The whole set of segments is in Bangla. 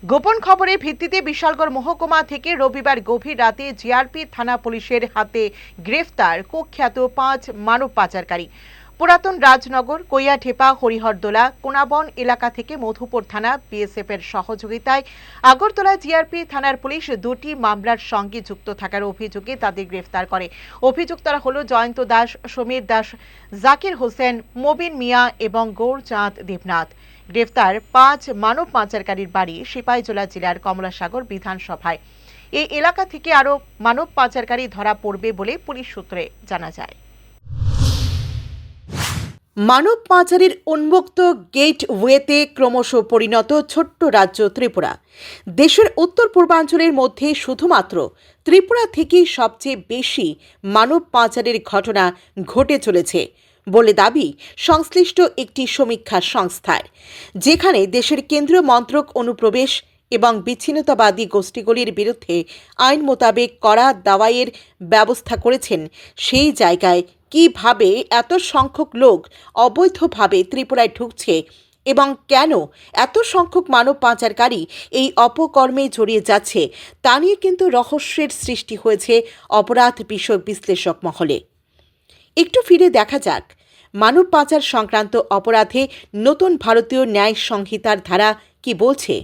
গোপন খবরের ভিত্তিতে বিশালগড় মহকুমা থেকে রবিবার গভীর রাতে জিআরপি থানা পুলিশের হাতে গ্রেফতার কুখ্যাত 5 মানব পাচারকারী। পুরাতন রাজনগর, কৈয়াঠেপা, হরিহরদোলা, কোনাবন এলাকা থেকে মধুপুর থানা বিএসএফ এর সহযোগিতায় আগরতলা জিআরপি থানার পুলিশ দুটি মামলার সঙ্গে যুক্ত থাকার অভিযোগে তাদের গ্রেফতার করে। অভিযুক্তরা হলো জয়ন্ত দাস, সমীর দাস, জাকির হোসেন, মবিন মিয়া এবং গৌরচাঁদ দেবনাথ। গ্রেফতার 5 মানব পাচারকারীর বাড়ি সিপাহীজলা জেলার কমলাসাগর বিধানসভায়। এই এলাকা থেকে আরও মানব পাচারকারী ধরা পড়বে বলে পুলিশ সূত্রে জানা যায়। মানব পাচারের উন্মুক্ত গেটওয়েতে ক্রমশ পরিণত ছোট্ট রাজ্য ত্রিপুরা। দেশের উত্তর পূর্বাঞ্চলের মধ্যে শুধুমাত্র ত্রিপুরা থেকেই সবচেয়ে বেশি মানব পাচারের ঘটনা ঘটে চলেছে বলে দাবি সংশ্লিষ্ট একটি সমীক্ষা সংস্থার, যেখানে দেশের কেন্দ্রীয় মন্ত্রক অনুপ্রবেশ এবং বিচ্ছিন্নতাবাদী গোষ্ঠীগুলির বিরুদ্ধে আইন মোতাবেক কড়া দাওয়াইয়ের ব্যবস্থা করেছেন। সেই জায়গায় কিভাবে এত সংখ্যক লোক অবৈধভাবে ত্রিপুরায় ঢুকছে এবং কেন এত সংখ্যক মানব পাচারকারী এই অপকর্মে জড়িয়ে যাচ্ছে তা নিয়ে কিন্তু রহস্যের সৃষ্টি হয়েছে অপরাধ বিষয়ক বিশ্লেষক মহলে। একটু ফিরে দেখা যাক মানব পাচার সংক্রান্ত অপরাধে নতুন ভারতীয় ন্যায় সংহিতার ধারা কি বলছে।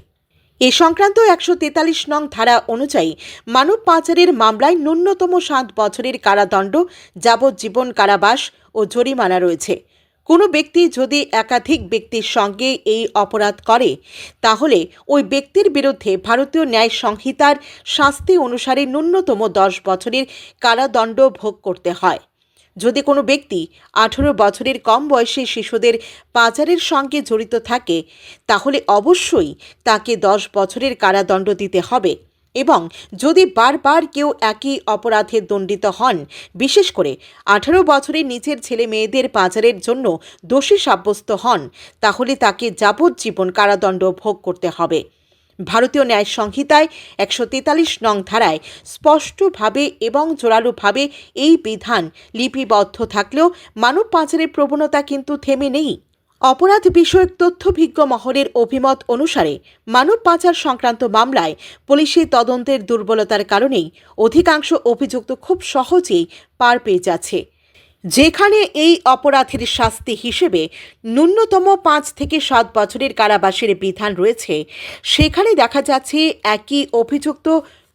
এ সংক্রান্ত 143 নং ধারা অনুযায়ী মানব পাচারের মামলায় ন্যূনতম 7 বছরের কারাদণ্ড, যাবজ্জীবন কারাবাস ও জরিমানা রয়েছে। কোনো ব্যক্তি যদি একাধিক ব্যক্তির সঙ্গে এই অপরাধ করে তাহলে ওই ব্যক্তির বিরুদ্ধে ভারতীয় ন্যায় সংহিতার শাস্তি অনুসারে ন্যূনতম 10 বছরের কারাদণ্ড ভোগ করতে হয়। যদি কোনো ব্যক্তি 18 বছরের কম বয়সী শিশুদের পাচারের সঙ্গে জড়িত থাকে তাহলে অবশ্যই তাকে 10 বছরের কারাদণ্ড দিতে হবে এবং যদি বারবার কেউ একই অপরাধে দণ্ডিত হন, বিশেষ করে 18 বছরের নিচের ছেলে মেয়েদের পাচারের জন্য দোষী সাব্যস্ত হন, তাহলে তাকে যাবজ্জীবন কারাদণ্ড ভোগ করতে হবে। ভারতীয় ন্যায় সংহিতায় 143 নং ধারায় স্পষ্টভাবে এবং জোরালোভাবে এই বিধান লিপিবদ্ধ থাকলেও মানব পাচারের প্রবণতা কিন্তু থেমে নেই। অপরাধ বিষয়ক তথ্যভিজ্ঞ মহলের অভিমত অনুসারে মানব পাচার সংক্রান্ত মামলায় পুলিশি তদন্তের দুর্বলতার কারণেই অধিকাংশ অভিযুক্ত খুব সহজেই পার পেয়ে যাচ্ছে। যেখানে এই অপরাধের শাস্তি হিসেবে ন্যূনতম 5 থেকে 7 বছরের কারাবাসের বিধান রয়েছে, সেখানে দেখা যাচ্ছে একই অভিযুক্ত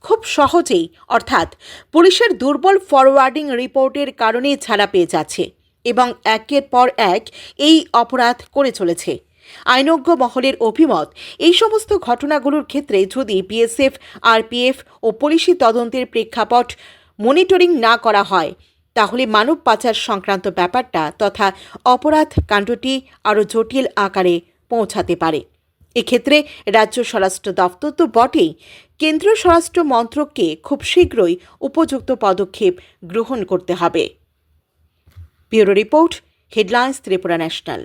খুব সহজেই, অর্থাৎ পুলিশের দুর্বল ফরওয়ার্ডিং রিপোর্টের কারণে ছাড়া পেয়ে যাচ্ছে এবং একের পর এক এই অপরাধ করে চলেছে। আইনজ্ঞ মহলের অভিমত, এই সমস্ত ঘটনাগুলোর ক্ষেত্রে যদি বিএসএফ, আরপিএফ ও পুলিশি তদন্তের প্রেক্ষাপট মনিটরিং না করা হয় তাহলে মানব পাচার সংক্রান্ত ব্যাপারটা তথা অপরাধ কাণ্ডটি আরও জটিল আকারে পৌঁছাতে পারে। এক্ষেত্রে রাজ্য স্বরাষ্ট্র দপ্তর তো বটেই, কেন্দ্রীয় স্বরাষ্ট্র মন্ত্রককে খুব শীঘ্রই উপযুক্ত পদক্ষেপ গ্রহণ করতে হবে। Bureau report, headlines Tripura national.